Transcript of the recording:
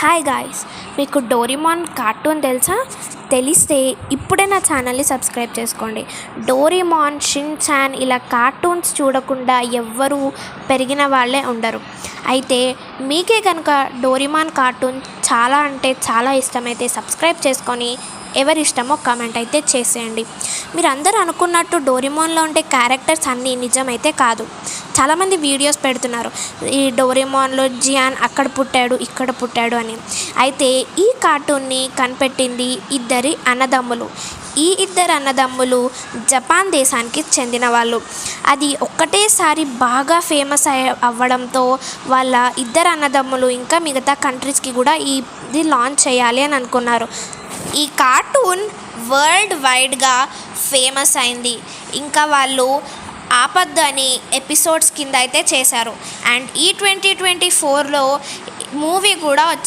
Hi guys, మీకు Doraemon cartoon తెలుసా? తెలిస్తే ఇప్పుడే నా ఛానల్ని సబ్స్క్రైబ్ చేసుకోండి. డోరేమాన్, షిన్ చాన్ ఇలా కార్టూన్స్ చూడకుండా ఎవ్వరూ పెరిగిన వాళ్ళే ఉండరు. అయితే మీకే కనుక డోరేమాన్ కార్టూన్ చాలా అంటే చాలా ఇష్టమైతే సబ్స్క్రైబ్ చేసుకొని ఎవరి ఇష్టమో కామెంట్ అయితే చేసేయండి. మీరు అందరూ అనుకున్నట్టు డోరేమాన్లో ఉండే క్యారెక్టర్స్ అన్నీ నిజమైతే కాదు. చాలామంది వీడియోస్ పెడుతున్నారు, ఈ డోరేమాన్లో జియాన్ అక్కడ పుట్టాడు ఇక్కడ పుట్టాడు అని. అయితే ఈ కార్టూన్ని కనిపెట్టింది ఇద్దరు అన్నదమ్ములు. ఈ ఇద్దరు అన్నదమ్ములు జపాన్ దేశానికి చెందిన వాళ్ళు. అది ఒక్కటేసారి బాగా ఫేమస్ అవ్వడంతో వాళ్ళ ఇద్దరు అన్నదమ్ములు ఇంకా మిగతా కంట్రీస్కి కూడా ఇది లాంచ్ చేయాలి అని అనుకున్నారు. ఈ కార్టూన్ వరల్డ్ వైడ్గా ఫేమస్ అయింది. ఇంకా వాళ్ళు ఆపద్దు అని ఎపిసోడ్స్ కింద అయితే చేశారు. అండ్ ఈ 2024లో మూవీ కూడా